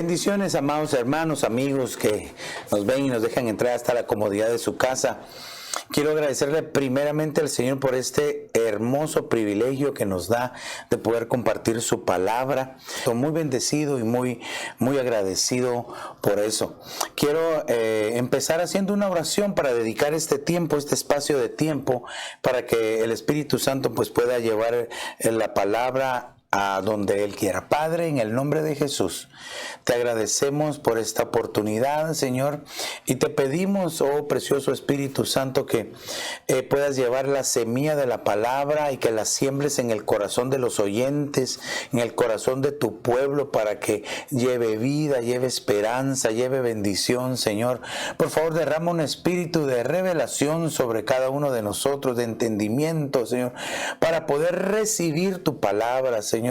Bendiciones, amados hermanos, amigos que nos ven y nos dejan entrar hasta la comodidad de su casa. Quiero agradecerle primeramente al Señor por este hermoso privilegio que nos da de poder compartir su palabra. Estoy muy bendecido y muy agradecido por eso. Quiero empezar haciendo una oración para dedicar este tiempo, este espacio de tiempo, para que el Espíritu Santo pues pueda llevar la palabra a donde Él quiera. Padre, en el nombre de Jesús, te agradecemos por esta oportunidad, Señor, y te pedimos, oh precioso Espíritu Santo, que puedas llevar la semilla de la palabra y que la siembres en el corazón de los oyentes, en el corazón de tu pueblo, para que lleve vida, lleve esperanza, lleve bendición, Señor. Por favor, derrama un espíritu de revelación sobre cada uno de nosotros, de entendimiento, Señor, para poder recibir tu palabra, Señor,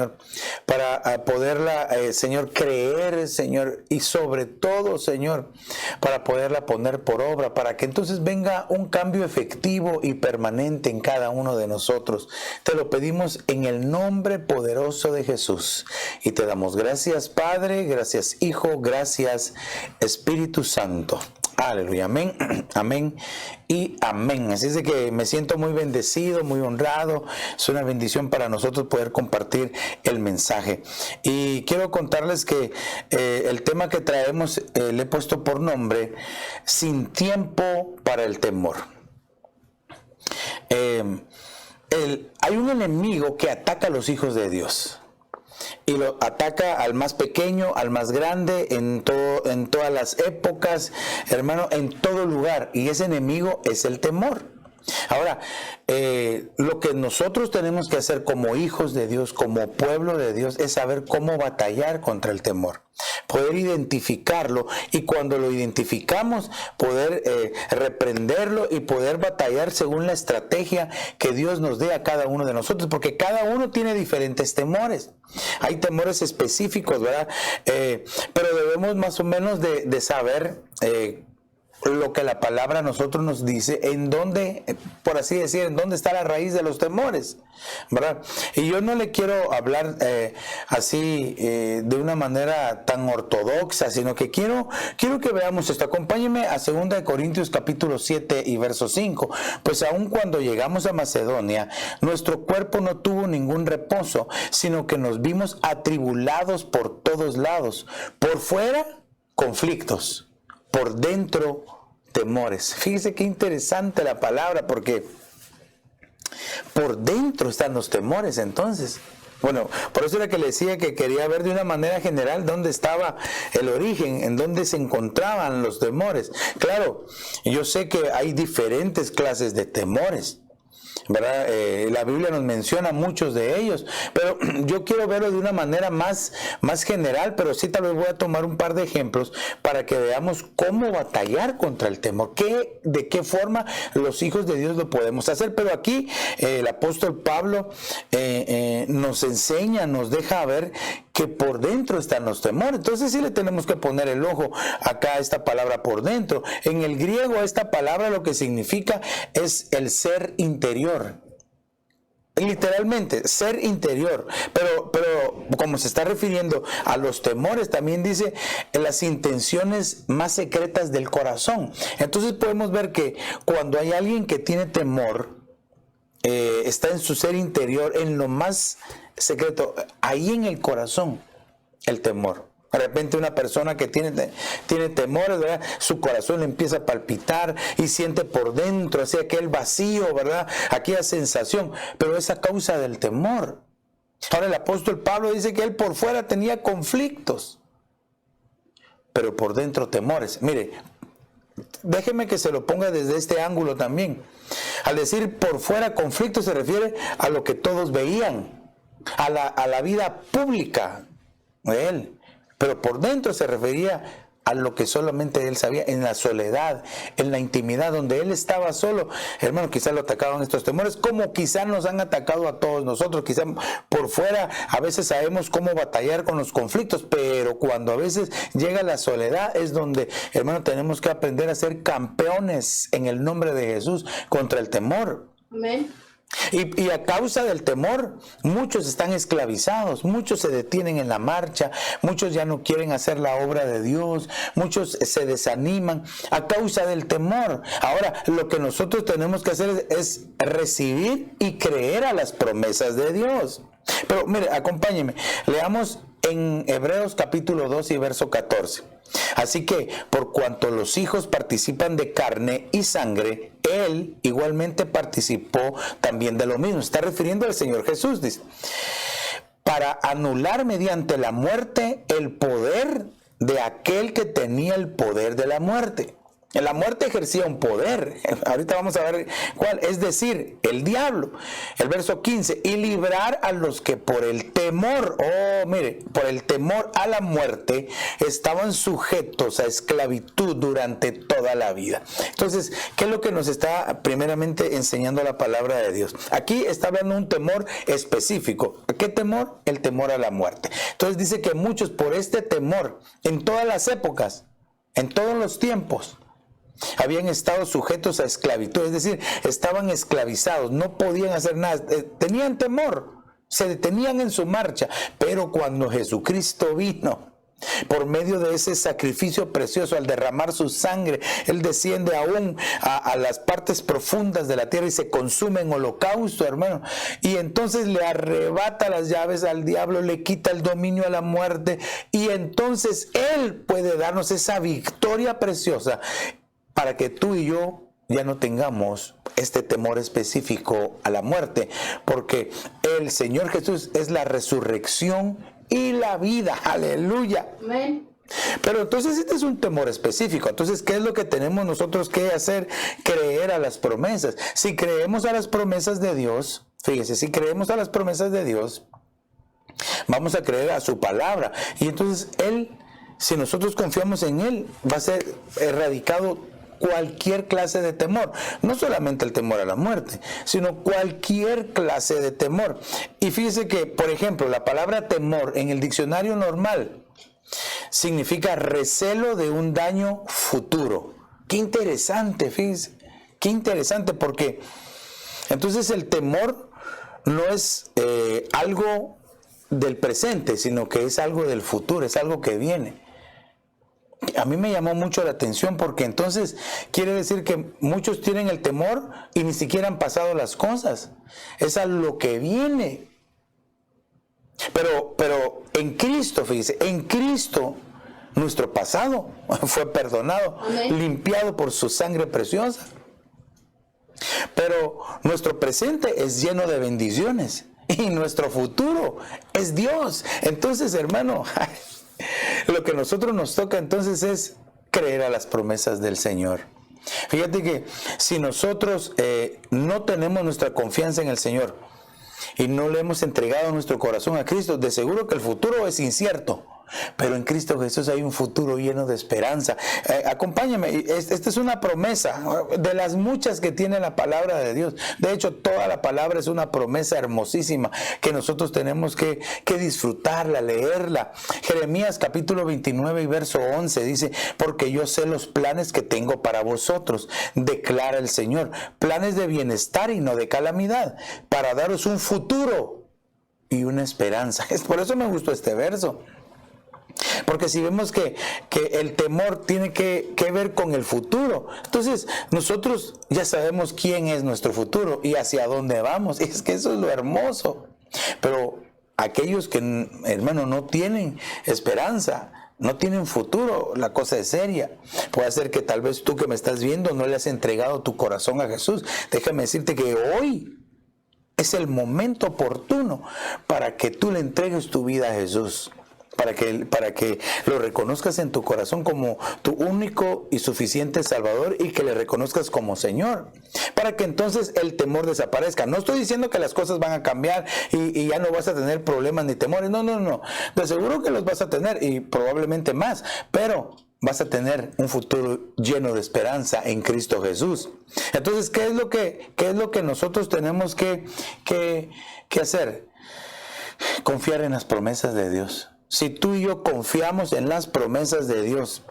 para poderla, Señor, creer, Señor, y sobre todo, Señor, para poderla poner por obra, para que entonces venga un cambio efectivo y permanente en cada uno de nosotros. Te lo pedimos en el nombre poderoso de Jesús y te damos gracias, Padre, gracias, Hijo, gracias, Espíritu Santo. Aleluya, amén, amén y amén. Así es de que me siento muy bendecido, muy honrado. Es una bendición para nosotros poder compartir el mensaje. Y quiero contarles que el tema que traemos le he puesto por nombre Sin tiempo para el temor. Hay un enemigo que ataca a los hijos de Dios. Y lo ataca al más pequeño, al más grande, en todas las épocas, hermano, en todo lugar. Y ese enemigo es el temor. Ahora, lo que nosotros tenemos que hacer como hijos de Dios, como pueblo de Dios, es saber cómo batallar contra el temor. Poder identificarlo y cuando lo identificamos, poder reprenderlo y poder batallar según la estrategia que Dios nos dé a cada uno de nosotros, porque cada uno tiene diferentes temores. Hay temores específicos, ¿verdad? Pero debemos más o menos de saber lo que la palabra a nosotros nos dice, en dónde, por así decir, en dónde está la raíz de los temores, ¿verdad? Y yo no le quiero hablar así de una manera tan ortodoxa, sino que quiero que veamos esto. Acompáñenme a 2 Corintios capítulo 7 y verso 5. Pues aun cuando llegamos a Macedonia, nuestro cuerpo no tuvo ningún reposo, sino que nos vimos atribulados por todos lados. Por fuera, conflictos. Por dentro, temores. Fíjese qué interesante la palabra, porque por dentro están los temores entonces. Bueno, por eso era que le decía que quería ver de una manera general dónde estaba el origen, en dónde se encontraban los temores. Claro, yo sé que hay diferentes clases de temores, ¿verdad? La Biblia nos menciona muchos de ellos, pero yo quiero verlo de una manera más general, pero sí tal vez voy a tomar un par de ejemplos para que veamos cómo batallar contra el temor, de qué forma los hijos de Dios lo podemos hacer. Pero aquí el apóstol Pablo nos enseña, nos deja ver que por dentro están los temores. Entonces sí le tenemos que poner el ojo acá a esta palabra por dentro. En el griego esta palabra lo que significa es el ser interior. Literalmente, ser interior, pero como se está refiriendo a los temores, también dice las intenciones más secretas del corazón. Entonces podemos ver que cuando hay alguien que tiene temor, está en su ser interior, en lo más secreto, ahí en el corazón, el temor. De repente una persona que tiene temores, ¿verdad? Su corazón le empieza a palpitar y siente por dentro así aquel vacío, ¿verdad? Aquella sensación, pero es a causa del temor. Ahora el apóstol Pablo dice que él por fuera tenía conflictos, pero por dentro temores. Mire, déjeme que se lo ponga desde este ángulo también. Al decir por fuera conflictos se refiere a lo que todos veían, a la vida pública de él. Pero por dentro se refería a lo que solamente él sabía, en la soledad, en la intimidad, donde él estaba solo. Hermano, quizás lo atacaban estos temores, como quizás nos han atacado a todos nosotros. Quizás por fuera a veces sabemos cómo batallar con los conflictos, pero cuando a veces llega la soledad es donde, hermano, tenemos que aprender a ser campeones en el nombre de Jesús contra el temor. Amén. Y a causa del temor, muchos están esclavizados, muchos se detienen en la marcha, muchos ya no quieren hacer la obra de Dios, muchos se desaniman a causa del temor. Ahora, lo que nosotros tenemos que hacer es recibir y creer a las promesas de Dios. Pero mire, acompáñeme, leamos en Hebreos capítulo 2 y verso 14. Así que, por cuanto los hijos participan de carne y sangre, Él igualmente participó también de lo mismo. Está refiriendo al Señor Jesús, dice, para anular mediante la muerte el poder de aquel que tenía el poder de la muerte. La muerte ejercía un poder. Ahorita vamos a ver cuál. Es decir, el diablo. El verso 15. Y librar a los que por el temor, por el temor a la muerte, estaban sujetos a esclavitud durante toda la vida. Entonces, ¿qué es lo que nos está primeramente enseñando la palabra de Dios? Aquí está hablando un temor específico. ¿Qué temor? El temor a la muerte. Entonces dice que muchos por este temor, en todas las épocas, en todos los tiempos, habían estado sujetos a esclavitud, es decir, estaban esclavizados, no podían hacer nada, tenían temor, se detenían en su marcha. Pero cuando Jesucristo vino, por medio de ese sacrificio precioso, al derramar su sangre, Él desciende aún a las partes profundas de la tierra y se consume en holocausto, hermano. Y entonces le arrebata las llaves al diablo, le quita el dominio a la muerte, y entonces Él puede darnos esa victoria preciosa para que tú y yo ya no tengamos este temor específico a la muerte, porque el Señor Jesús es la resurrección y la vida. Aleluya. Amén. Pero entonces este es un temor específico. Entonces, ¿qué es lo que tenemos nosotros que hacer? Creer a las promesas. Si creemos a las promesas de Dios, fíjese, si creemos a las promesas de Dios, vamos a creer a su palabra. Y entonces Él, si nosotros confiamos en Él, va a ser erradicado cualquier clase de temor, no solamente el temor a la muerte, sino cualquier clase de temor. Y fíjese que, por ejemplo, la palabra temor en el diccionario normal significa recelo de un daño futuro. Qué interesante, fíjese, qué interesante, porque entonces el temor no es algo del presente, sino que es algo del futuro, es algo que viene. A mí me llamó mucho la atención, porque entonces quiere decir que muchos tienen el temor y ni siquiera han pasado las cosas. Es a lo que viene. Pero en Cristo, fíjese, en Cristo nuestro pasado fue perdonado, amén, limpiado por su sangre preciosa. Pero nuestro presente es lleno de bendiciones y nuestro futuro es Dios. Entonces, hermano, lo que a nosotros nos toca entonces es creer a las promesas del Señor. Fíjate que si nosotros no tenemos nuestra confianza en el Señor y no le hemos entregado nuestro corazón a Cristo, de seguro que el futuro es incierto. Pero en Cristo Jesús hay un futuro lleno de esperanza. Acompáñame, esta es una promesa de las muchas que tiene la palabra de Dios. De hecho, toda la palabra es una promesa hermosísima que nosotros tenemos que disfrutarla, leerla. Jeremías capítulo 29 y verso 11 dice: porque yo sé los planes que tengo para vosotros, declara el Señor, planes de bienestar y no de calamidad, para daros un futuro y una esperanza. Por eso me gustó este verso. Porque si vemos que el temor tiene que ver con el futuro, entonces nosotros ya sabemos quién es nuestro futuro y hacia dónde vamos. Y es que eso es lo hermoso. Pero aquellos que, hermano, no tienen esperanza, no tienen futuro, la cosa es seria. Puede ser que tal vez tú que me estás viendo no le has entregado tu corazón a Jesús. Déjame decirte que hoy es el momento oportuno para que tú le entregues tu vida a Jesús. Para que lo reconozcas en tu corazón como tu único y suficiente Salvador y que le reconozcas como Señor, para que entonces el temor desaparezca. No estoy diciendo que las cosas van a cambiar y ya no vas a tener problemas ni temores, no, de seguro que los vas a tener y probablemente más, pero vas a tener un futuro lleno de esperanza en Cristo Jesús. Entonces, ¿qué es lo que nosotros tenemos que hacer? Confiar en las promesas de Dios. si tú y yo confiamos en las promesas de Dios,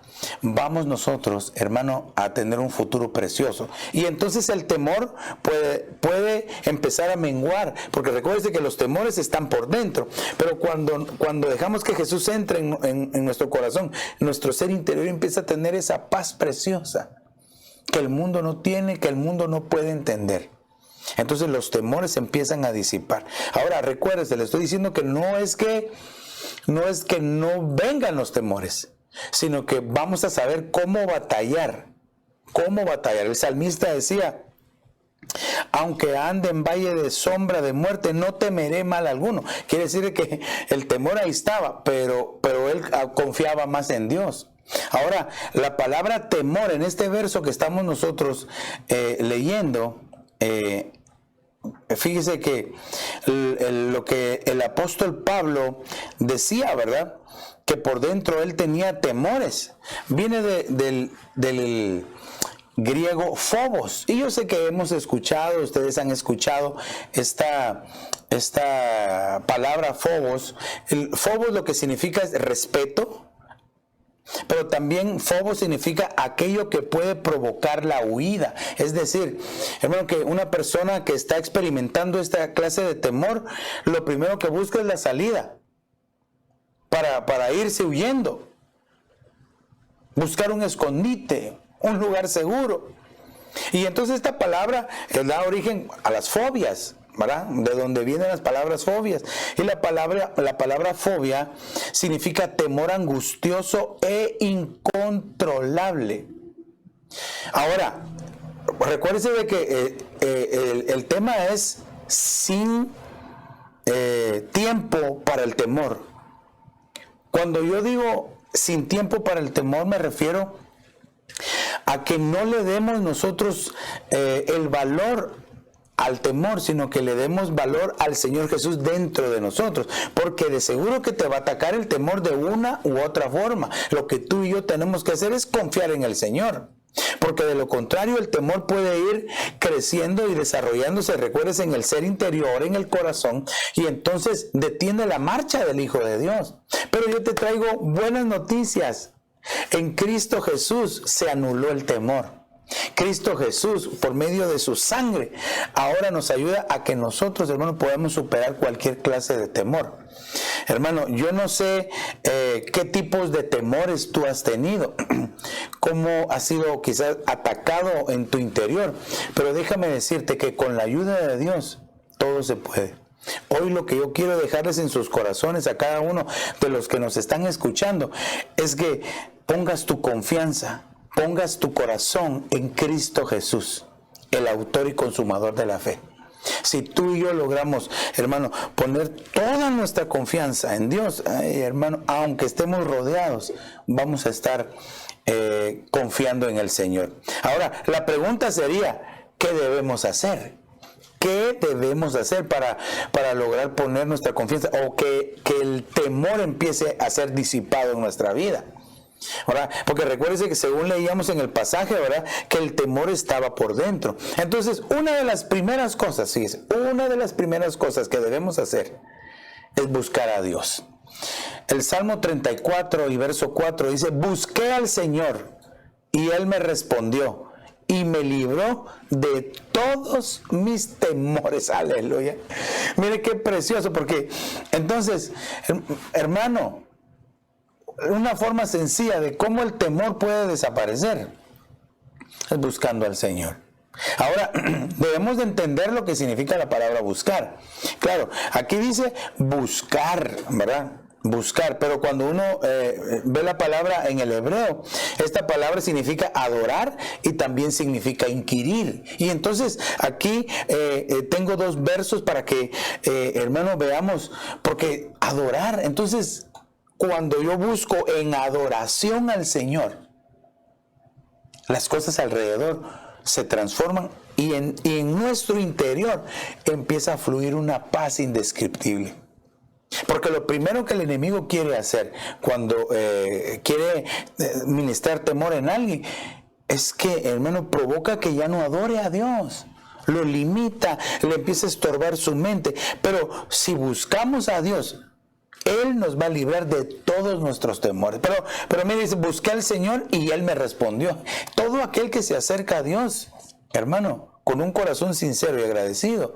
vamos nosotros, hermano, a tener un futuro precioso. Y entonces el temor puede empezar a menguar, porque recuerde que los temores están por dentro, pero cuando dejamos que Jesús entre en nuestro corazón, nuestro ser interior empieza a tener esa paz preciosa que el mundo no tiene, que el mundo no puede entender. Entonces los temores empiezan a disipar. Ahora recuérdese, le estoy diciendo que no es que no vengan los temores, sino que vamos a saber cómo batallar. El salmista decía: aunque ande en valle de sombra de muerte, no temeré mal alguno. Quiere decir que el temor ahí estaba, pero él confiaba más en Dios. Ahora, la palabra temor en este verso que estamos nosotros leyendo, fíjese que lo que el apóstol Pablo decía, ¿verdad? Que por dentro él tenía temores. Viene del griego phobos. Y yo sé que hemos escuchado, ustedes han escuchado esta palabra phobos. El phobos lo que significa es respeto, pero también phobos significa aquello que puede provocar la huida. Es decir, hermano, que una persona que está experimentando esta clase de temor, lo primero que busca es la salida para irse huyendo, buscar un escondite, un lugar seguro. Y entonces esta palabra da origen a las fobias, ¿verdad? De donde vienen las palabras fobias. Y la palabra fobia significa temor angustioso e incontrolable. Ahora, recuérdese de que el tema es sin tiempo para el temor. Cuando yo digo sin tiempo para el temor, me refiero a que no le demos nosotros el valor al temor, sino que le demos valor al Señor Jesús dentro de nosotros, porque de seguro que te va a atacar el temor de una u otra forma. Lo que tú y yo tenemos que hacer es confiar en el Señor, porque de lo contrario el temor puede ir creciendo y desarrollándose, recuerdes, en el ser interior, en el corazón, y entonces detiene la marcha del Hijo de Dios. Pero yo te traigo buenas noticias. En Cristo Jesús se anuló el temor. Cristo Jesús, por medio de su sangre, ahora nos ayuda a que nosotros, hermano, podamos superar cualquier clase de temor. Hermano, yo no sé qué tipos de temores tú has tenido, cómo has sido quizás atacado en tu interior, pero déjame decirte que con la ayuda de Dios todo se puede. Hoy lo que yo quiero dejarles en sus corazones a cada uno de los que nos están escuchando es que pongas tu confianza, pongas tu corazón en Cristo Jesús, el autor y consumador de la fe. Si tú y yo logramos, hermano, poner toda nuestra confianza en Dios, hermano, aunque estemos rodeados, vamos a estar confiando en el Señor. Ahora, la pregunta sería, ¿qué debemos hacer? ¿Qué debemos hacer para lograr poner nuestra confianza o que el temor empiece a ser disipado en nuestra vida? ¿Verdad? Porque recuérdese que según leíamos en el pasaje, ¿verdad?, que el temor estaba por dentro. Entonces, una de las primeras cosas que debemos hacer es buscar a Dios. El Salmo 34 y verso 4 dice: busqué al Señor y Él me respondió y me libró de todos mis temores. Aleluya. Mire qué precioso, porque entonces, hermano, una forma sencilla de cómo el temor puede desaparecer es buscando al Señor. Ahora, debemos de entender lo que significa la palabra buscar. Claro, aquí dice buscar, ¿verdad? Buscar, pero cuando uno ve la palabra en el hebreo, esta palabra significa adorar y también significa inquirir. Y entonces aquí tengo dos versos para que, hermano, veamos, porque adorar, entonces, cuando yo busco en adoración al Señor, las cosas alrededor se transforman y en nuestro interior empieza a fluir una paz indescriptible. Porque lo primero que el enemigo quiere hacer cuando quiere ministrar temor en alguien es que, hermano, provoca que ya no adore a Dios. Lo limita, le empieza a estorbar su mente. Pero si buscamos a Dios, Él nos va a librar de todos nuestros temores. Pero me dice, busqué al Señor y Él me respondió. Todo aquel que se acerca a Dios, hermano, con un corazón sincero y agradecido,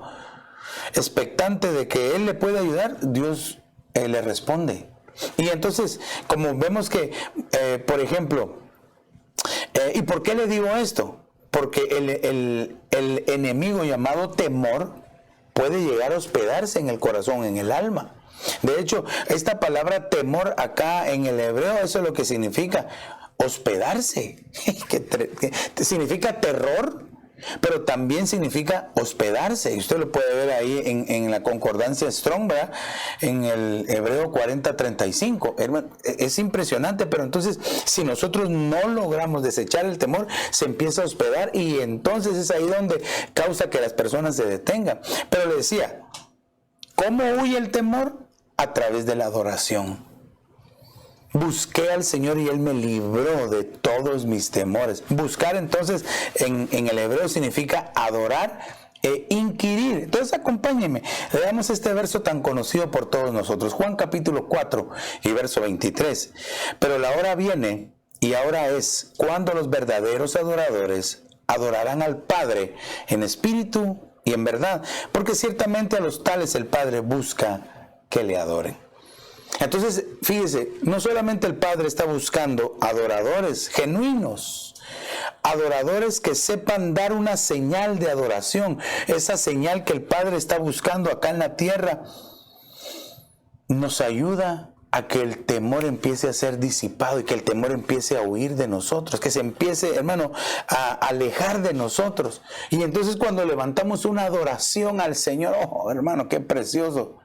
expectante de que Él le pueda ayudar, Dios le responde. Y entonces, como vemos que, por ejemplo, ¿y por qué le digo esto? Porque el enemigo llamado temor puede llegar a hospedarse en el corazón, en el alma. De hecho, esta palabra temor acá en el hebreo, eso es lo que significa, hospedarse. Que significa terror, pero también significa hospedarse. Y usted lo puede ver ahí en la concordancia Strong, ¿verdad? En el hebreo 40:35. Es impresionante, pero entonces si nosotros no logramos desechar el temor, se empieza a hospedar y entonces es ahí donde causa que las personas se detengan. Pero le decía, ¿cómo huye el temor? A través de la adoración. Busqué al Señor y Él me libró de todos mis temores. Buscar entonces en el hebreo significa adorar e inquirir. Entonces acompáñenme, leamos este verso tan conocido por todos nosotros. Juan capítulo 4 y verso 23. Pero la hora viene y ahora es cuando los verdaderos adoradores adorarán al Padre en espíritu y en verdad, porque ciertamente a los tales el Padre busca que le adoren. Entonces, fíjese, no solamente el Padre está buscando adoradores genuinos, adoradores que sepan dar una señal de adoración, esa señal que el Padre está buscando acá en la tierra, nos ayuda a que el temor empiece a ser disipado y que el temor empiece a huir de nosotros, que se empiece, hermano, a alejar de nosotros. Y entonces cuando levantamos una adoración al Señor, oh, hermano, qué precioso,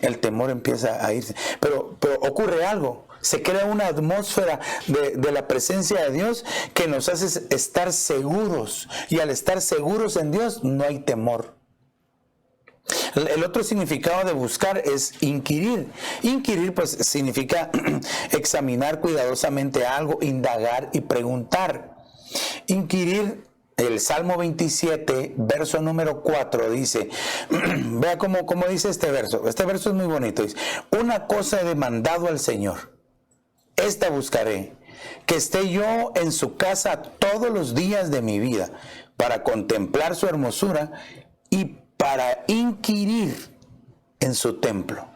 el temor empieza a irse. Pero ocurre algo, se crea una atmósfera de la presencia de Dios que nos hace estar seguros, y al estar seguros en Dios no hay temor. El otro significado de buscar es inquirir. Inquirir pues significa examinar cuidadosamente algo, indagar y preguntar. Inquirir, el Salmo 27, verso número 4 dice, vea cómo dice este verso. Este verso es muy bonito. Dice, una cosa he demandado al Señor, esta buscaré, que esté yo en su casa todos los días de mi vida, para contemplar su hermosura y para inquirir en su templo.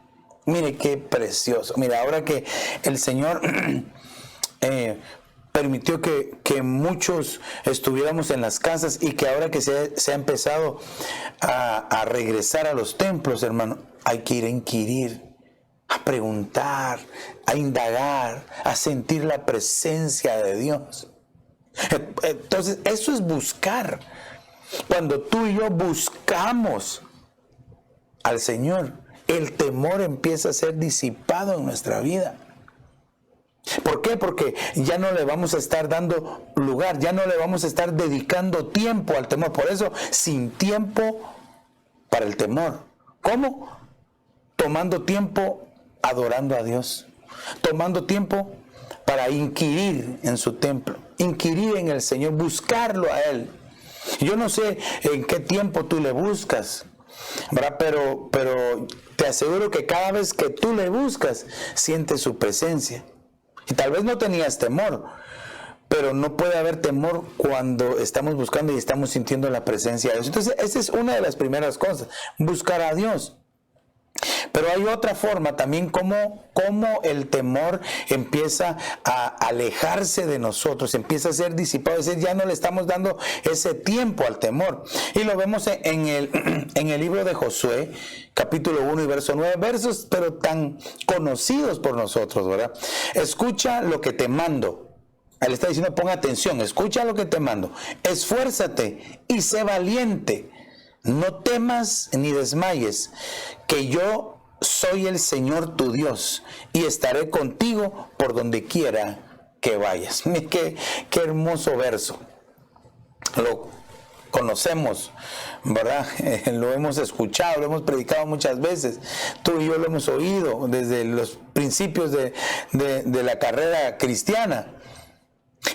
Mire qué precioso. Mira, ahora que el Señor permitió que muchos estuviéramos en las casas y que ahora que se ha empezado a regresar a los templos, hermano, hay que ir a inquirir, a preguntar, a indagar, a sentir la presencia de Dios. Entonces, eso es buscar. Cuando tú y yo buscamos al Señor, el temor empieza a ser disipado en nuestra vida. ¿Por qué? Porque ya no le vamos a estar dando lugar, ya no le vamos a estar dedicando tiempo al temor. Por eso, sin tiempo para el temor. ¿Cómo? Tomando tiempo adorando a Dios. Tomando tiempo para inquirir en su templo. Inquirir en el Señor, buscarlo a Él. Yo no sé en qué tiempo tú le buscas, ¿verdad? Pero te aseguro que cada vez que tú le buscas, sientes su presencia. Y tal vez no tenías temor, pero no puede haber temor cuando estamos buscando y estamos sintiendo la presencia de Dios. Entonces, esa es una de las primeras cosas, buscar a Dios. Pero hay otra forma también como el temor empieza a alejarse de nosotros, empieza a ser disipado, es decir, ya no le estamos dando ese tiempo al temor. Y lo vemos en el libro de Josué, capítulo 1 y verso 9, versos pero tan conocidos por nosotros, ¿verdad? Escucha lo que te mando. Él está diciendo, ponga atención, escucha lo que te mando. Esfuérzate y sé valiente. No temas ni desmayes, que yo soy el Señor tu Dios y estaré contigo por donde quiera que vayas. Qué hermoso verso. Lo conocemos, ¿verdad? Lo hemos escuchado, lo hemos predicado muchas veces. Tú y yo lo hemos oído desde los principios de la carrera cristiana.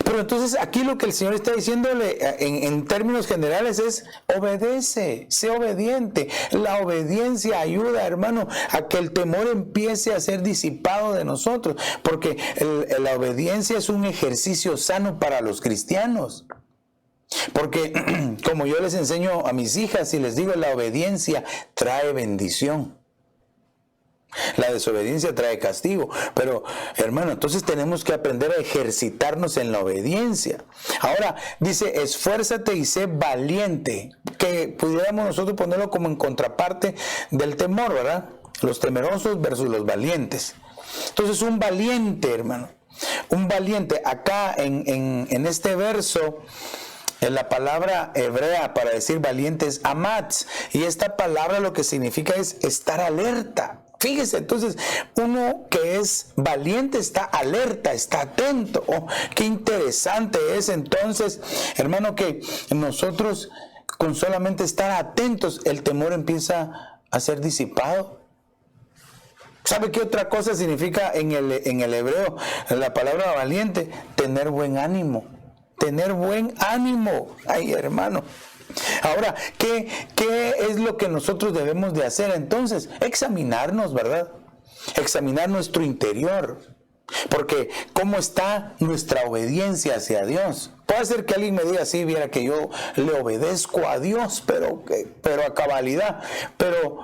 Pero entonces aquí lo que el Señor está diciéndole en términos generales es: obedece, sé obediente. La obediencia ayuda, hermano, a que el temor empiece a ser disipado de nosotros, porque la obediencia es un ejercicio sano para los cristianos. Porque como yo les enseño a mis hijas y les digo, la obediencia trae bendición. La desobediencia trae castigo. Pero, hermano, entonces tenemos que aprender a ejercitarnos en la obediencia. Ahora, dice: esfuérzate y sé valiente. Que pudiéramos nosotros ponerlo como en contraparte del temor, ¿verdad? Los temerosos versus los valientes. Entonces, un valiente, hermano. Un valiente. Acá en este verso, en la palabra hebrea para decir valiente es amatz. Y esta palabra lo que significa es estar alerta. Fíjese, entonces, uno que es valiente está alerta, está atento. Oh, qué interesante es entonces, hermano, que nosotros con solamente estar atentos, el temor empieza a ser disipado. ¿Sabe qué otra cosa significa en el hebreo la palabra valiente? Tener buen ánimo. Tener buen ánimo. Ay, hermano. Ahora, ¿qué es lo que nosotros debemos de hacer entonces? Examinarnos, ¿verdad? Examinar nuestro interior. Porque ¿cómo está nuestra obediencia hacia Dios? Puede ser que alguien me diga: sí, viera que yo le obedezco a Dios, pero a cabalidad. Pero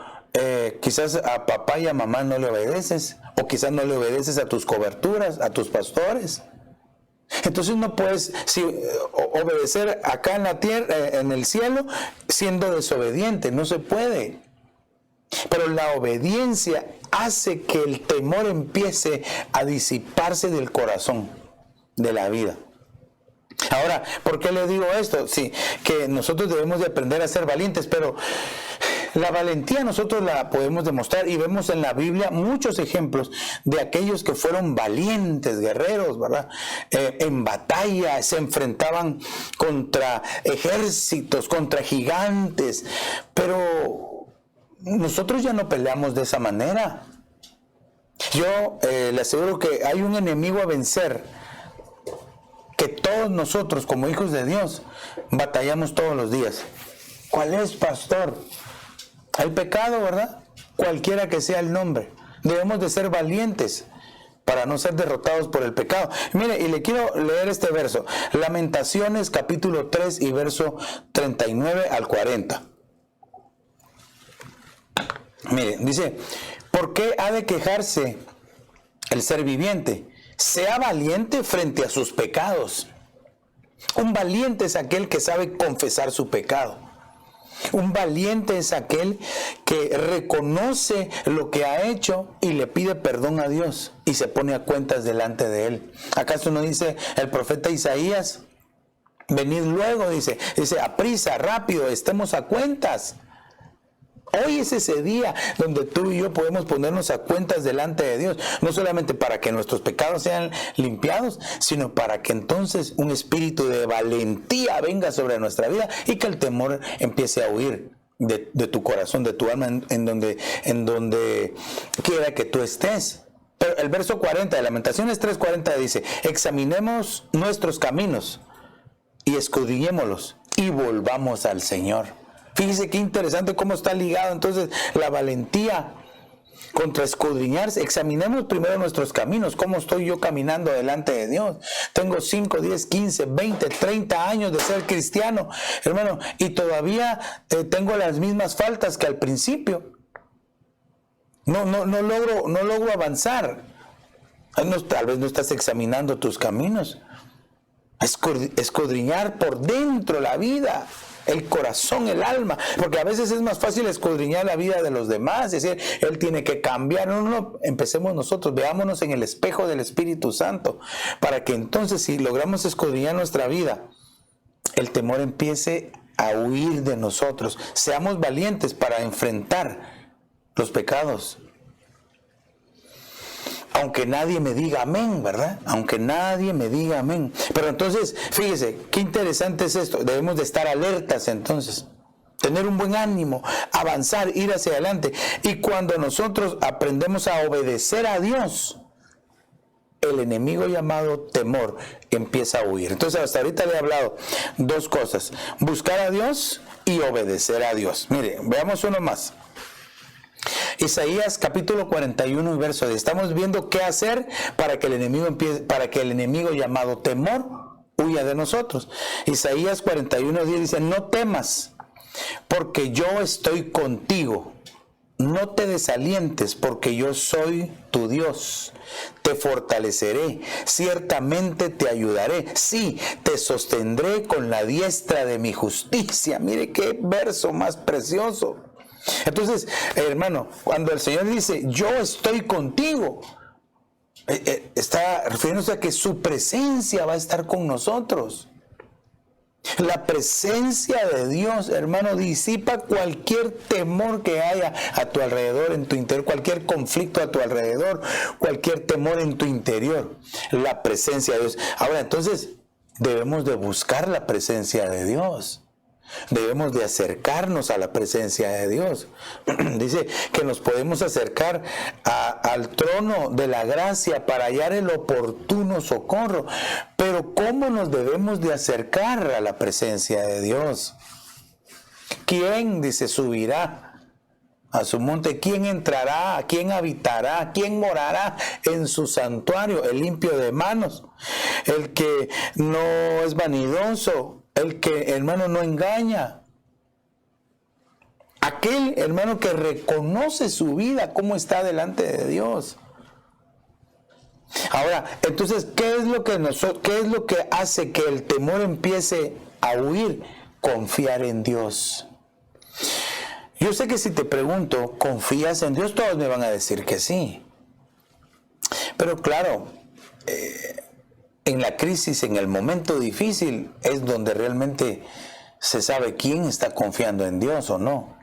quizás a papá y a mamá no le obedeces. O quizás no le obedeces a tus coberturas, a tus pastores. Entonces no puedes obedecer acá en la tierra, en el cielo, siendo desobediente. No se puede. Pero la obediencia hace que el temor empiece a disiparse del corazón, de la vida. Ahora, ¿por qué le digo esto? Sí, que nosotros debemos de aprender a ser valientes, pero la valentía nosotros la podemos demostrar, y vemos en la Biblia muchos ejemplos de aquellos que fueron valientes, guerreros, ¿verdad? En batalla se enfrentaban contra ejércitos, contra gigantes, pero nosotros ya no peleamos de esa manera. Yo le aseguro que hay un enemigo a vencer que todos nosotros como hijos de Dios batallamos todos los días. ¿Cuál es, pastor? El pecado, ¿verdad? Cualquiera que sea el nombre. Debemos de ser valientes para no ser derrotados por el pecado. Mire, y le quiero leer este verso. Lamentaciones capítulo 3 y verso 39 al 40. Mire, dice: ¿por qué ha de quejarse el ser viviente? Sea valiente frente a sus pecados. Un valiente es aquel que sabe confesar su pecado. Un valiente es aquel que reconoce lo que ha hecho y le pide perdón a Dios y se pone a cuentas delante de Él. ¿Acaso no dice el profeta Isaías? Venid luego, dice, aprisa, rápido, estemos a cuentas. Hoy es ese día donde tú y yo podemos ponernos a cuentas delante de Dios, no solamente para que nuestros pecados sean limpiados, sino para que entonces un espíritu de valentía venga sobre nuestra vida y que el temor empiece a huir de tu corazón, de tu alma, en donde quiera que tú estés. Pero el verso 40 de Lamentaciones 3:40 dice: examinemos nuestros caminos y escudriñémoslos y volvamos al Señor. Fíjese qué interesante cómo está ligado entonces la valentía contra escudriñarse. Examinemos primero nuestros caminos. ¿Cómo estoy yo caminando delante de Dios? Tengo 5, 10, 15, 20, 30 años de ser cristiano, hermano, y todavía tengo las mismas faltas que al principio. No logro avanzar. Tal vez no estás examinando tus caminos. Escudriñar por dentro la vida, el corazón, el alma, porque a veces es más fácil escudriñar la vida de los demás, es decir, él tiene que cambiar. No, empecemos nosotros, veámonos en el espejo del Espíritu Santo, para que entonces, si logramos escudriñar nuestra vida, el temor empiece a huir de nosotros. Seamos valientes para enfrentar los pecados. Aunque nadie me diga amén, ¿verdad? Aunque nadie me diga amén. Pero entonces, fíjese, qué interesante es esto. Debemos de estar alertas entonces. Tener un buen ánimo, avanzar, ir hacia adelante. Y cuando nosotros aprendemos a obedecer a Dios, el enemigo llamado temor empieza a huir. Entonces hasta ahorita le he hablado dos cosas: buscar a Dios y obedecer a Dios. Mire, veamos uno más. Isaías capítulo 41 y verso 10. Estamos viendo qué hacer para que el enemigo llamado temor huya de nosotros. Isaías 41:10 dice: no temas, porque yo estoy contigo. No te desalientes, porque yo soy tu Dios. Te fortaleceré, ciertamente te ayudaré. Sí, te sostendré con la diestra de mi justicia. Mire qué verso más precioso. Entonces, hermano, cuando el Señor dice, yo estoy contigo, está refiriéndose a que su presencia va a estar con nosotros. La presencia de Dios, hermano, disipa cualquier temor que haya a tu alrededor, en tu interior, cualquier conflicto a tu alrededor, cualquier temor en tu interior. La presencia de Dios. Ahora, entonces, debemos de buscar la presencia de Dios. Debemos de acercarnos a la presencia de Dios. Dice que nos podemos acercar al trono de la gracia para hallar el oportuno socorro. Pero ¿cómo nos debemos de acercar a la presencia de Dios? ¿Quién, dice, subirá a su monte? ¿Quién entrará? ¿Quién habitará? ¿Quién morará en su santuario? El limpio de manos, el que no es vanidoso, el que, hermano, no engaña. Aquel, hermano, que reconoce su vida, cómo está delante de Dios. Ahora, entonces, ¿qué es lo que hace que el temor empiece a huir? Confiar en Dios. Yo sé que si te pregunto, ¿confías en Dios? Todos me van a decir que sí. Pero claro, en la crisis, en el momento difícil, es donde realmente se sabe quién está confiando en Dios o no.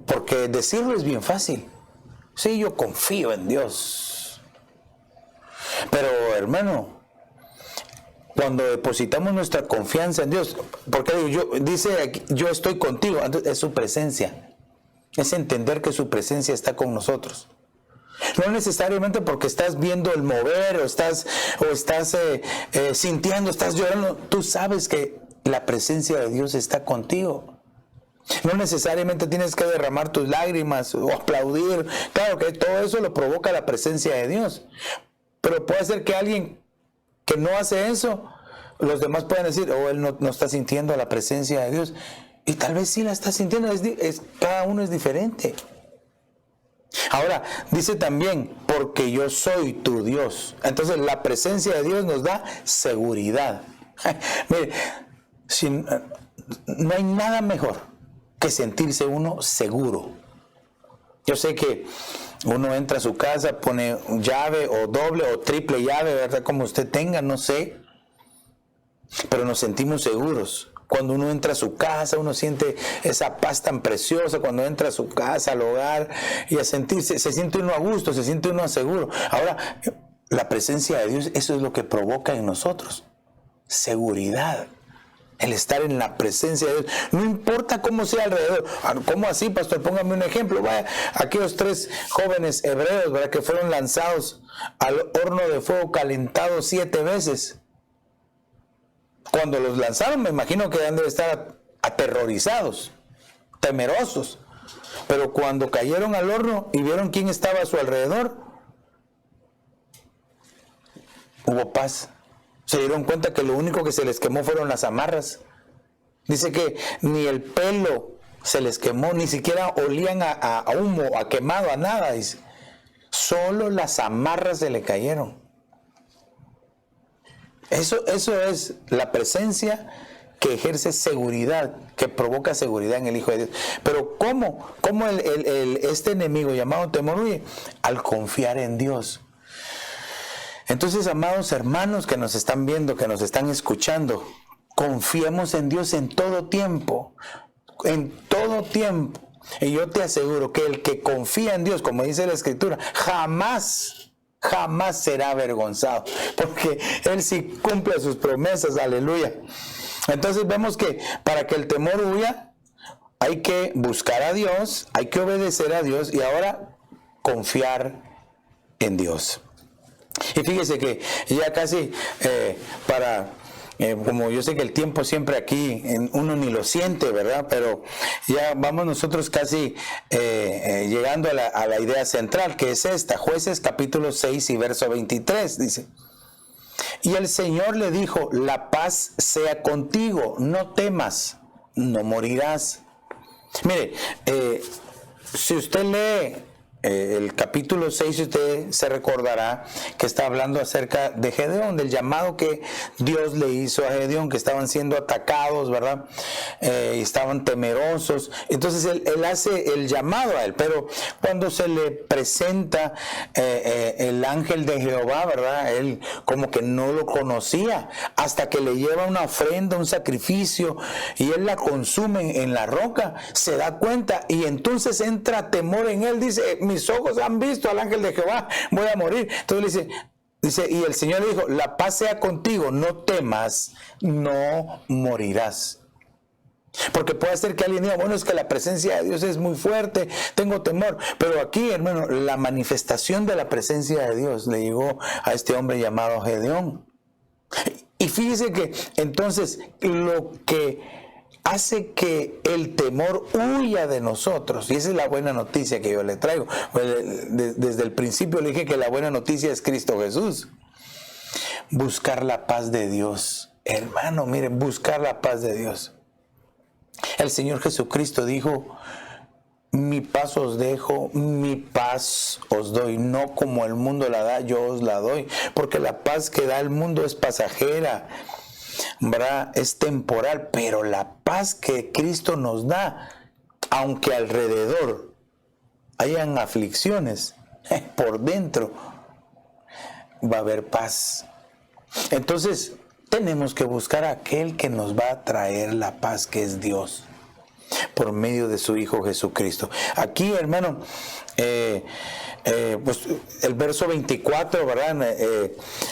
Porque decirlo es bien fácil. Sí, yo confío en Dios. Pero, hermano, cuando depositamos nuestra confianza en Dios, porque dice aquí, yo estoy contigo, entonces es su presencia. Es entender que su presencia está con nosotros. No necesariamente porque estás viendo el mover o estás sintiendo, estás llorando. Tú sabes que la presencia de Dios está contigo. No necesariamente tienes que derramar tus lágrimas o aplaudir. Claro que todo eso lo provoca la presencia de Dios. Pero puede ser que alguien que no hace eso, los demás puedan decir, él no está sintiendo la presencia de Dios. Y tal vez sí la está sintiendo. Cada uno es diferente. Ahora, dice también, porque yo soy tu Dios. Entonces, la presencia de Dios nos da seguridad. Mire, no hay nada mejor que sentirse uno seguro. Yo sé que uno entra a su casa, pone llave o doble o triple llave, ¿verdad? Como usted tenga, no sé. Pero nos sentimos seguros. Cuando uno entra a su casa, uno siente esa paz tan preciosa. Cuando entra a su casa, al hogar, y se siente uno a gusto, se siente uno seguro. Ahora, la presencia de Dios, eso es lo que provoca en nosotros. Seguridad. El estar en la presencia de Dios. No importa cómo sea alrededor. ¿Cómo así, pastor? Póngame un ejemplo. Vaya, aquellos 3 jóvenes hebreos, ¿verdad?, que fueron lanzados al horno de fuego calentado 7 veces. Cuando los lanzaron, me imagino que han de estar aterrorizados, temerosos. Pero cuando cayeron al horno y vieron quién estaba a su alrededor, hubo paz. Se dieron cuenta que lo único que se les quemó fueron las amarras. Dice que ni el pelo se les quemó, ni siquiera olían a humo, a quemado, a nada. Dice. Solo las amarras se le cayeron. Eso es la presencia que ejerce seguridad, que provoca seguridad en el Hijo de Dios. Pero ¿cómo este enemigo llamado temor huye? Al confiar en Dios. Entonces, amados hermanos que nos están viendo, que nos están escuchando, confiemos en Dios en todo tiempo. En todo tiempo. Y yo te aseguro que el que confía en Dios, como dice la Escritura, jamás será avergonzado, porque Él sí cumple sus promesas, aleluya. Entonces vemos que para que el temor huya, hay que buscar a Dios, hay que obedecer a Dios y ahora confiar en Dios. Y fíjese que ya casi como yo sé que el tiempo siempre aquí uno ni lo siente, ¿verdad? Pero ya vamos nosotros casi llegando a la idea central, que es esta. Jueces capítulo 6 y verso 23 dice: y el Señor le dijo, la paz sea contigo, no temas, no morirás. Mire, si usted lee el capítulo 6, usted se recordará que está hablando acerca de Gedeón, del llamado que Dios le hizo a Gedeón, que estaban siendo atacados, ¿verdad? Estaban temerosos. Entonces él hace el llamado a él, pero cuando se le presenta el ángel de Jehová, ¿verdad? Él como que no lo conocía, hasta que le lleva una ofrenda, un sacrificio, y él la consume en la roca, se da cuenta, y entonces entra temor en él. Dice, mis ojos han visto al ángel de Jehová, voy a morir. Entonces dice, y el Señor le dijo, la paz sea contigo, no temas, no morirás. Porque puede ser que alguien diga, bueno, es que la presencia de Dios es muy fuerte, tengo temor. Pero aquí, hermano, la manifestación de la presencia de Dios le llegó a este hombre llamado Gedeón. Y fíjese que entonces lo que hace que el temor huya de nosotros, y esa es la buena noticia que yo le traigo. Desde el principio le dije que la buena noticia es Cristo Jesús. Buscar la paz de Dios, hermano, miren, buscar la paz de Dios. El Señor Jesucristo dijo, mi paz os dejo, mi paz os doy, no como el mundo la da, yo os la doy, porque la paz que da el mundo es pasajera, ¿verdad? Es temporal, pero la paz que Cristo nos da, aunque alrededor hayan aflicciones, por dentro va a haber paz. Entonces tenemos que buscar a aquel que nos va a traer la paz, que es Dios, por medio de su Hijo Jesucristo. Aquí, hermano, pues el verso 24, ¿verdad?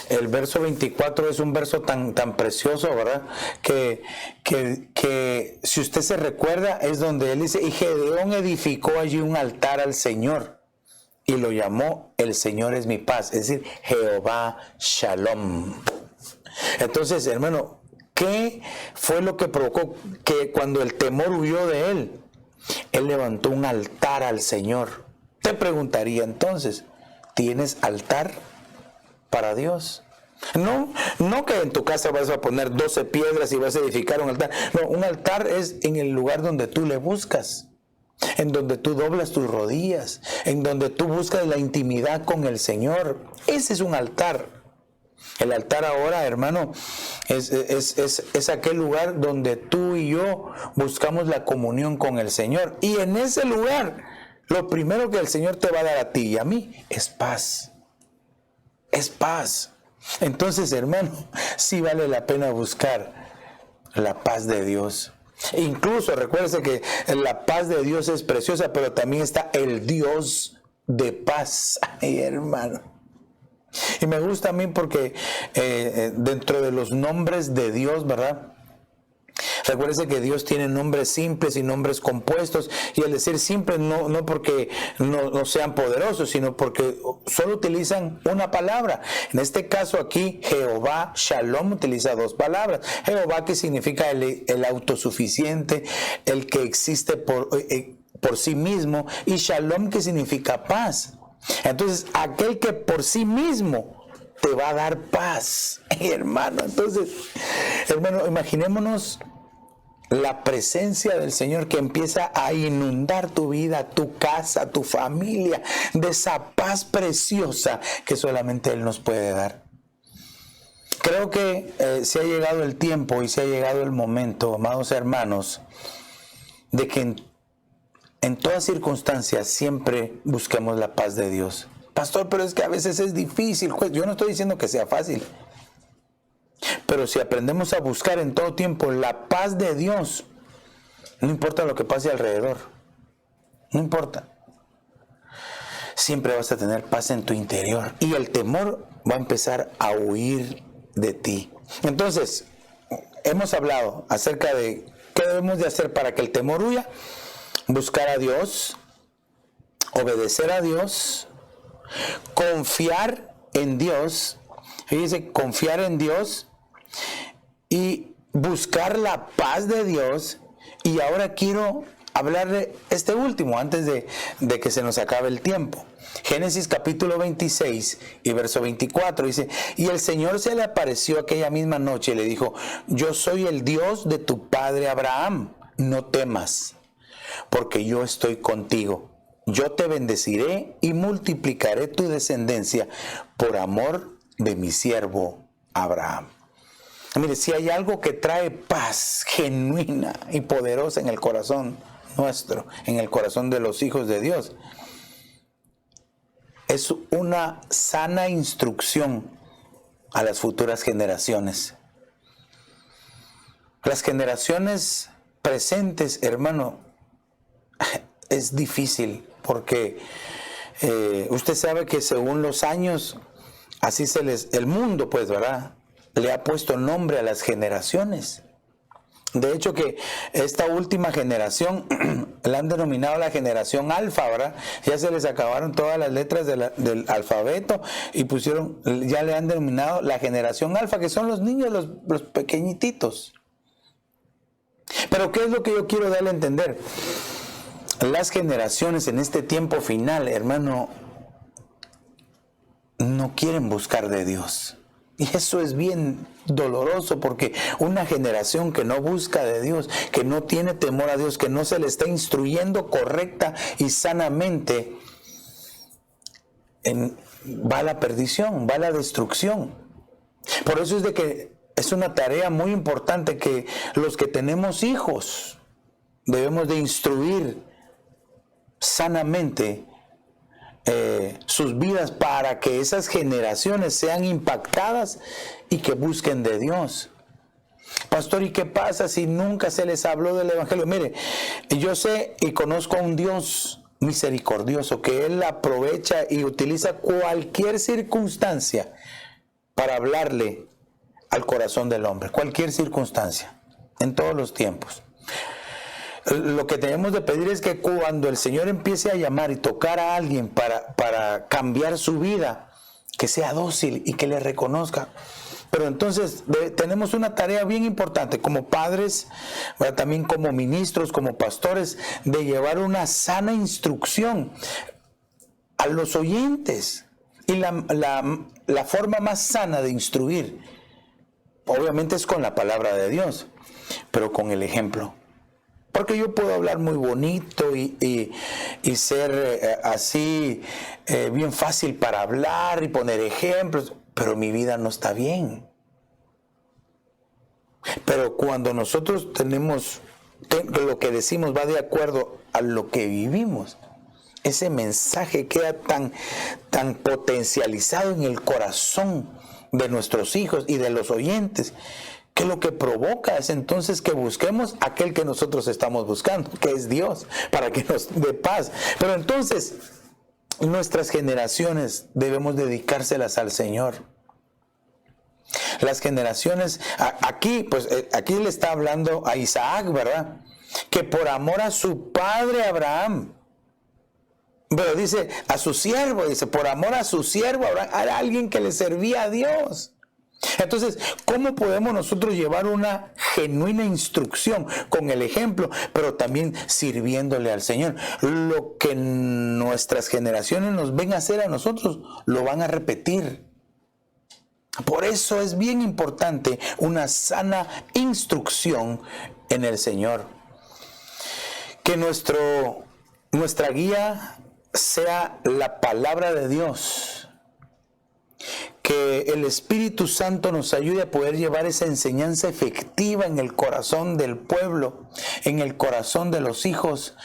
El verso 24 es un verso tan precioso, ¿verdad? Que si usted se recuerda, es donde él dice, y Gedeón edificó allí un altar al Señor y lo llamó El Señor es mi paz, es decir, Jehová Shalom. Entonces, hermano, ¿qué fue lo que provocó que cuando el temor huyó de él? Él levantó un altar al Señor. Te preguntaría entonces, ¿tienes altar para Dios? No que en tu casa vas a poner 12 piedras y vas a edificar un altar. No, un altar es en el lugar donde tú le buscas, en donde tú doblas tus rodillas, en donde tú buscas la intimidad con el Señor. Ese es un altar. El altar ahora, hermano, es aquel lugar donde tú y yo buscamos la comunión con el Señor. Y en ese lugar, lo primero que el Señor te va a dar a ti y a mí es paz. Es paz. Entonces, hermano, sí vale la pena buscar la paz de Dios. Incluso recuérdese que la paz de Dios es preciosa, pero también está el Dios de paz. Ay, hermano. Y me gusta a mí porque dentro de los nombres de Dios, ¿verdad? Recuérdese que Dios tiene nombres simples y nombres compuestos, y al decir simples no porque no sean poderosos, sino porque solo utilizan una palabra. En este caso aquí, Jehová Shalom utiliza dos palabras. Jehová, que significa el autosuficiente, el que existe por sí mismo, y Shalom, que significa paz. Entonces, aquel que por sí mismo te va a dar paz, hermano. Entonces, hermano, imaginémonos la presencia del Señor que empieza a inundar tu vida, tu casa, tu familia, de esa paz preciosa que solamente Él nos puede dar. Creo que se ha llegado el tiempo y se ha llegado el momento, amados hermanos, de que en todas circunstancias siempre busquemos la paz de Dios. Pastor, pero es que a veces es difícil. Yo no estoy diciendo que sea fácil. Pero si aprendemos a buscar en todo tiempo la paz de Dios, no importa lo que pase alrededor. No importa. Siempre vas a tener paz en tu interior. Y el temor va a empezar a huir de ti. Entonces, hemos hablado acerca de qué debemos de hacer para que el temor huya. Buscar a Dios, obedecer a Dios, Confiar en Dios, fíjese, confiar en Dios y buscar la paz de Dios. Y ahora quiero hablar de este último antes de que se nos acabe el tiempo. Génesis capítulo 26 y verso 24 dice: y el Señor se le apareció aquella misma noche y le dijo: yo soy el Dios de tu padre Abraham, no temas, porque yo estoy contigo. Yo te bendeciré y multiplicaré tu descendencia por amor de mi siervo Abraham. Mire, si hay algo que trae paz genuina y poderosa en el corazón nuestro, en el corazón de los hijos de Dios, es una sana instrucción a las futuras generaciones. Las generaciones presentes, hermano, es difícil porque usted sabe que según los años, así el mundo, pues, ¿verdad?, le ha puesto nombre a las generaciones. De hecho, que esta última generación la han denominado la generación alfa, ¿verdad? Ya se les acabaron todas las letras del alfabeto y ya le han denominado la generación alfa, que son los niños, los pequeñititos. Pero ¿qué es lo que yo quiero darle a entender? Las generaciones en este tiempo final, hermano, no quieren buscar de Dios. Y eso es bien doloroso, porque una generación que no busca de Dios, que no tiene temor a Dios, que no se le está instruyendo correcta y sanamente, va a la perdición, va a la destrucción. Por eso es de que es una tarea muy importante que los que tenemos hijos debemos de instruir sanamente sus vidas, para que esas generaciones sean impactadas y que busquen de Dios. Pastor, ¿y qué pasa si nunca se les habló del Evangelio? Mire, yo sé y conozco a un Dios misericordioso que Él aprovecha y utiliza cualquier circunstancia para hablarle al corazón del hombre, cualquier circunstancia, en todos los tiempos. Lo que tenemos de pedir es que cuando el Señor empiece a llamar y tocar a alguien para cambiar su vida, que sea dócil y que le reconozca. Pero entonces tenemos una tarea bien importante como padres, también como ministros, como pastores, de llevar una sana instrucción a los oyentes. Y la forma más sana de instruir, obviamente, es con la palabra de Dios, pero con el ejemplo. Porque yo puedo hablar muy bonito y ser así bien fácil para hablar y poner ejemplos, pero mi vida no está bien. Pero cuando nosotros tenemos, lo que decimos va de acuerdo a lo que vivimos, ese mensaje queda tan potencializado en el corazón de nuestros hijos y de los oyentes, que lo que provoca es entonces que busquemos aquel que nosotros estamos buscando, que es Dios, para que nos dé paz. Pero entonces, nuestras generaciones debemos dedicárselas al Señor. Las generaciones, aquí le está hablando a Isaac, ¿verdad? Que por amor a su padre Abraham, pero dice a su siervo, dice por amor a su siervo Abraham, era alguien que le servía a Dios. Entonces, ¿cómo podemos nosotros llevar una genuina instrucción con el ejemplo, pero también sirviéndole al Señor? Lo que nuestras generaciones nos ven a hacer a nosotros, lo van a repetir. Por eso es bien importante una sana instrucción en el Señor. Que nuestra guía sea la palabra de Dios. Que el Espíritu Santo nos ayude a poder llevar esa enseñanza efectiva en el corazón del pueblo, en el corazón de los hijos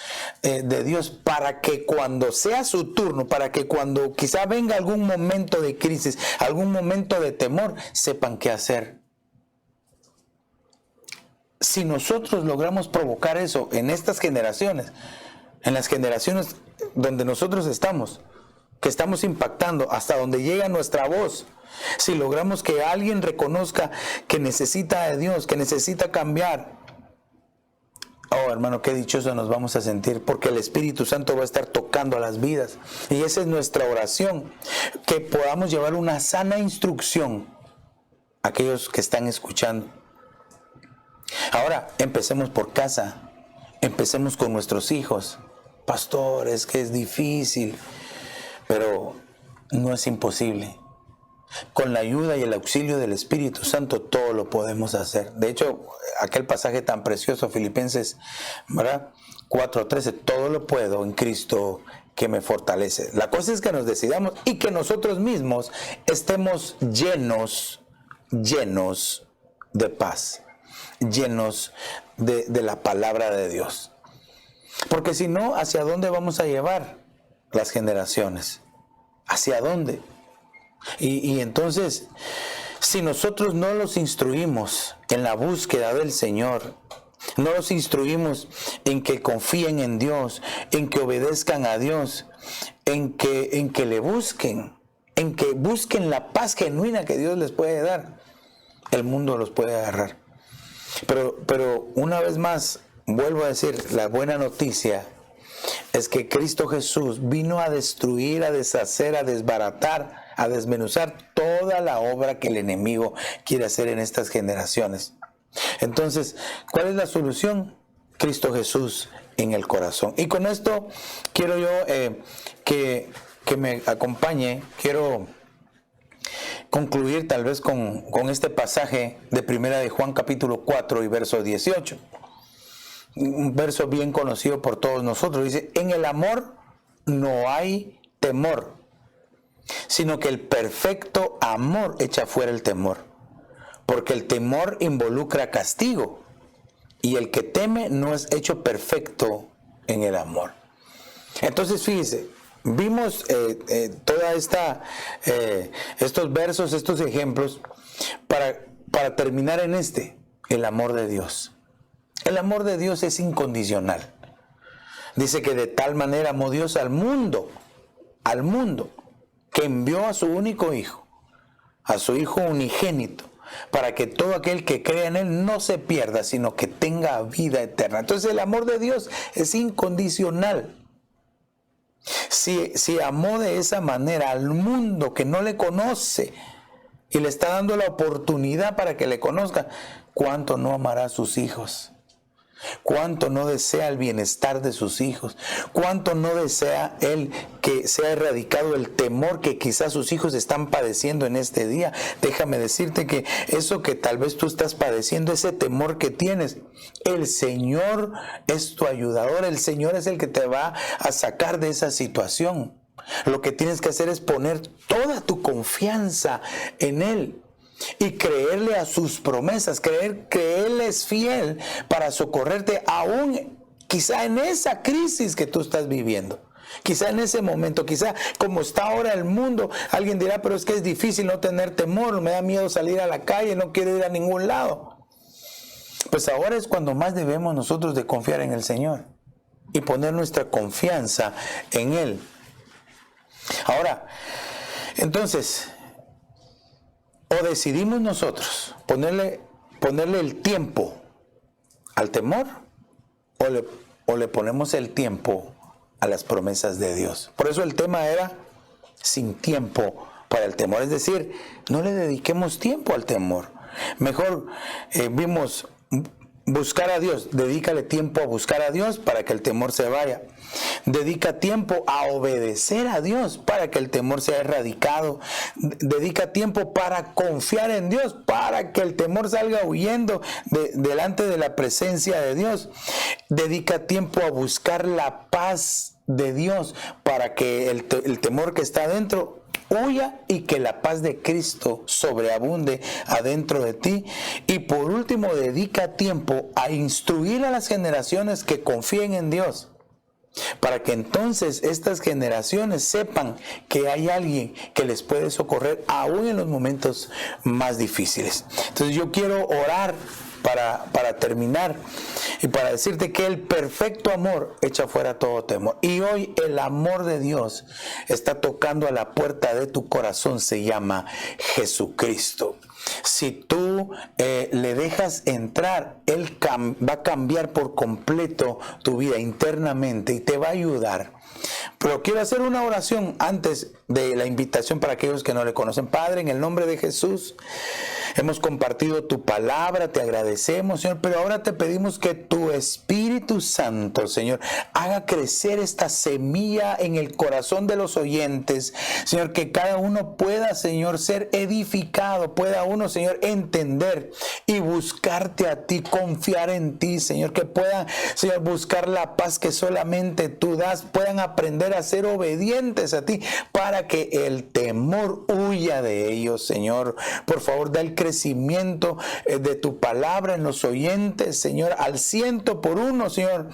de Dios, para que cuando sea su turno, para que cuando quizá venga algún momento de crisis, algún momento de temor, sepan qué hacer. Si nosotros logramos provocar eso en estas generaciones, en las generaciones donde nosotros estamos, que estamos impactando, hasta donde llega nuestra voz, si logramos que alguien reconozca que necesita de Dios, que necesita cambiar, hermano, qué dichoso nos vamos a sentir, porque el Espíritu Santo va a estar tocando a las vidas. Y esa es nuestra oración, que podamos llevar una sana instrucción a aquellos que están escuchando. Ahora, empecemos por casa, empecemos con nuestros hijos. Pastor, es que es difícil, pero no es imposible. Con la ayuda y el auxilio del Espíritu Santo todo lo podemos hacer. De hecho, aquel pasaje tan precioso, Filipenses, ¿verdad? 4:13, todo lo puedo en Cristo que me fortalece. La cosa es que nos decidamos y que nosotros mismos estemos llenos de paz, llenos de la palabra de Dios. Porque si no, ¿hacia dónde vamos a llevar las generaciones? ¿Hacia dónde? Y entonces, si nosotros no los instruimos en la búsqueda del Señor, no los instruimos en que confíen en Dios, en que obedezcan a Dios, en que le busquen, en que busquen la paz genuina que Dios les puede dar, el mundo los puede agarrar. Pero una vez más, vuelvo a decir, la buena noticia es que Cristo Jesús vino a destruir, a deshacer, a desbaratar, a desmenuzar toda la obra que el enemigo quiere hacer en estas generaciones. Entonces, ¿cuál es la solución? Cristo Jesús en el corazón. Y con esto quiero yo que me acompañe, quiero concluir tal vez con este pasaje de Primera de Juan capítulo 4 y verso 18. Un verso bien conocido por todos nosotros. Dice, en el amor no hay temor, sino que el perfecto amor echa fuera el temor, porque el temor involucra castigo, y el que teme no es hecho perfecto en el amor. Entonces, fíjese, vimos toda estos versos, estos ejemplos, para terminar en el amor de Dios. El amor de Dios es incondicional. Dice que de tal manera amó Dios al mundo, que envió a su único hijo, a su hijo unigénito, para que todo aquel que crea en él no se pierda, sino que tenga vida eterna. Entonces el amor de Dios es incondicional. Si amó de esa manera al mundo que no le conoce y le está dando la oportunidad para que le conozca, ¿cuánto no amará a sus hijos? ¿Cuánto no desea el bienestar de sus hijos? ¿Cuánto no desea él que sea erradicado el temor que quizás sus hijos están padeciendo en este día? Déjame decirte que eso que tal vez tú estás padeciendo, ese temor que tienes, el Señor es tu ayudador, el Señor es el que te va a sacar de esa situación. Lo que tienes que hacer es poner toda tu confianza en Él y creerle a sus promesas, creer que Él es fiel para socorrerte aún quizá en esa crisis que tú estás viviendo. Quizá en ese momento, quizá como está ahora el mundo, alguien dirá, pero es que es difícil no tener temor, me da miedo salir a la calle, no quiero ir a ningún lado. Pues ahora es cuando más debemos nosotros de confiar en el Señor y poner nuestra confianza en Él. Ahora, entonces, o decidimos nosotros ponerle el tiempo al temor, o le ponemos el tiempo a las promesas de Dios. Por eso el tema era sin tiempo para el temor. Es decir, no le dediquemos tiempo al temor. Mejor vimos buscar a Dios. Dedícale tiempo a buscar a Dios para que el temor se vaya. Dedica tiempo a obedecer a Dios para que el temor sea erradicado. Dedica tiempo para confiar en Dios para que el temor salga huyendo delante de la presencia de Dios. Dedica tiempo a buscar la paz de Dios para que el temor que está adentro huya y que la paz de Cristo sobreabunde adentro de ti. Y por último, dedica tiempo a instruir a las generaciones que confíen en Dios, para que entonces estas generaciones sepan que hay alguien que les puede socorrer aún en los momentos más difíciles. Entonces yo quiero orar para terminar y para decirte que el perfecto amor echa fuera todo temor. Y hoy el amor de Dios está tocando a la puerta de tu corazón, se llama Jesucristo. Si tú le dejas entrar, Él va a cambiar por completo tu vida internamente y te va a ayudar. Pero quiero hacer una oración antes de la invitación para aquellos que no le conocen. Padre, en el nombre de Jesús, hemos compartido tu palabra, te agradecemos, Señor, pero ahora te pedimos que tu Espíritu Santo, Señor, haga crecer esta semilla en el corazón de los oyentes, Señor, que cada uno pueda, Señor, ser edificado, pueda uno, Señor, entender y buscarte a ti, confiar en ti, Señor, que puedan, Señor, buscar la paz que solamente tú das, puedan aprender a ser obedientes a ti para que el temor huya de ellos, Señor. Por favor, da el crecimiento de tu palabra en los oyentes, Señor, al 100%, Señor.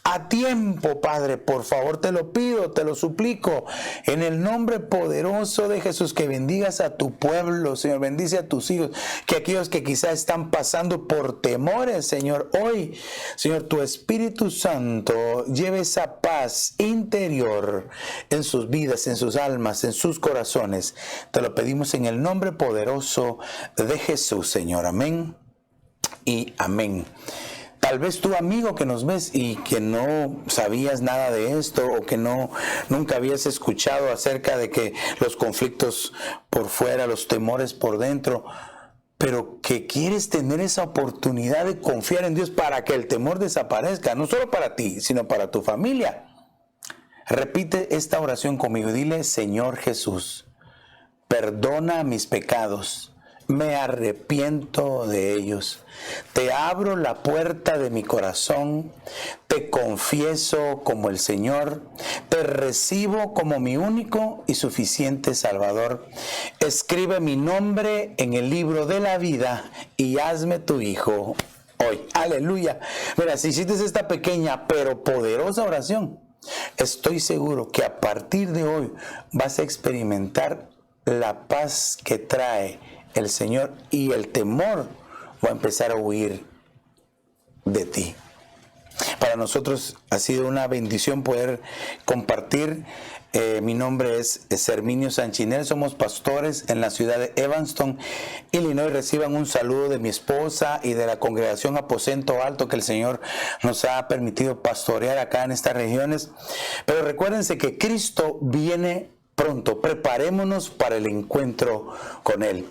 A tiempo, Padre, por favor, te lo pido, te lo suplico, en el nombre poderoso de Jesús, que bendigas a tu pueblo, Señor, bendice a tus hijos, que aquellos que quizás están pasando por temores, Señor, hoy, Señor, tu Espíritu Santo lleve esa paz interior en sus vidas, en sus almas, en sus corazones. Te lo pedimos en el nombre poderoso de Jesús, Señor, amén y amén. Tal vez tú, amigo, que nos ves y que no sabías nada de esto o que nunca habías escuchado acerca de que los conflictos por fuera, los temores por dentro, pero que quieres tener esa oportunidad de confiar en Dios para que el temor desaparezca, no solo para ti, sino para tu familia. Repite esta oración conmigo. Dile: Señor Jesús, perdona mis pecados. Me arrepiento de ellos. Te abro la puerta de mi corazón. Te confieso como el Señor. Te recibo como mi único y suficiente Salvador. Escribe mi nombre en el libro de la vida y hazme tu hijo hoy. Aleluya. Mira, si hiciste esta pequeña pero poderosa oración, estoy seguro que a partir de hoy vas a experimentar la paz que trae el Señor y el temor va a empezar a huir de ti. Para nosotros ha sido una bendición poder compartir. Mi nombre es Herminio Sanchinel, somos pastores en la ciudad de Evanston, Illinois. Reciban un saludo de mi esposa y de la congregación Aposento Alto que el Señor nos ha permitido pastorear acá en estas regiones. Pero recuérdense que Cristo viene pronto. Preparémonos para el encuentro con Él.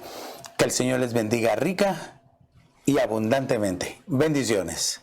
Que el Señor les bendiga rica y abundantemente. Bendiciones.